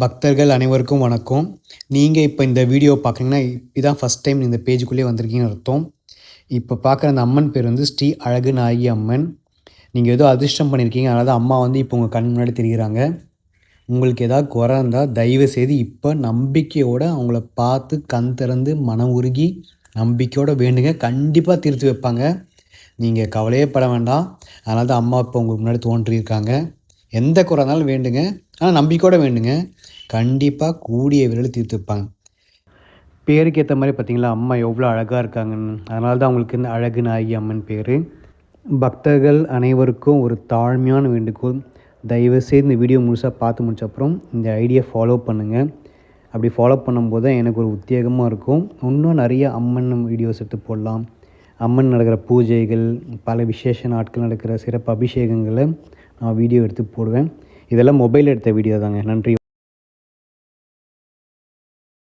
பக்தர்கள் அனைவருக்கும் வணக்கம். நீங்கள் இப்போ இந்த வீடியோ பார்க்குறீங்கன்னா, இதான் ஃபஸ்ட் டைம் இந்த பேஜுக்குள்ளேயே வந்திருக்கீங்கன்னு அர்த்தம். இப்போ பார்க்குற அந்த அம்மன் பேர் வந்து ஸ்ரீ அழகுநாயகி அம்மன். நீங்கள் ஏதோ அதிர்ஷ்டம் பண்ணியிருக்கீங்க. அதனால தான் அம்மா வந்து இப்போ உங்கள் கண் முன்னாடி தெரிகிறாங்க. உங்களுக்கு ஏதாவது குறை இருந்தால் தயவுசெய்து இப்போ நம்பிக்கையோடு அவங்கள பார்த்து கண் திறந்து மனம் உருகி நம்பிக்கையோடு வேண்டுங்க. கண்டிப்பாக தீர்த்து வைப்பாங்க. நீங்கள் கவலையே பட வேண்டாம். அதனால தான் அம்மா இப்போ உங்களுக்கு முன்னாடி தோன்றியிருக்காங்க. எந்த குறை இருந்தாலும் வேண்டுங்க. ஆனால் நம்பிக்கையோடு வேண்டுங்க. கண்டிப்பாக கூடிய விரைவில் தீர்த்து வைப்பாங்க. பேருக்கு ஏற்ற மாதிரி பார்த்தீங்களா, அம்மா எவ்வளோ அழகாக இருக்காங்கன்னு. அதனால தான் அவங்களுக்கு இந்த அழகுநாயகி அம்மன் பேர். பக்தர்கள் அனைவருக்கும் ஒரு தாழ்மையான வேண்டுகோள். தயவுசெய்து இந்த வீடியோ முழுசாக பார்த்து முடிச்ச அப்புறம் இந்த ஐடியா ஃபாலோ பண்ணுங்கள். அப்படி ஃபாலோ பண்ணும்போது தான் எனக்கு ஒரு உத்வேகமாக இருக்கும். இன்னும் நிறைய அம்மன் வீடியோஸ் எடுத்து போடலாம். அம்மன் நடக்கிற பூஜைகள், பல விசேஷ நாட்கள் நடக்கிற சிறப்பு அபிஷேகங்களை நான் வீடியோ எடுத்து போடுவேன். இதெல்லாம் மொபைல் எடுத்த வீடியோ தாங்க. நன்றி.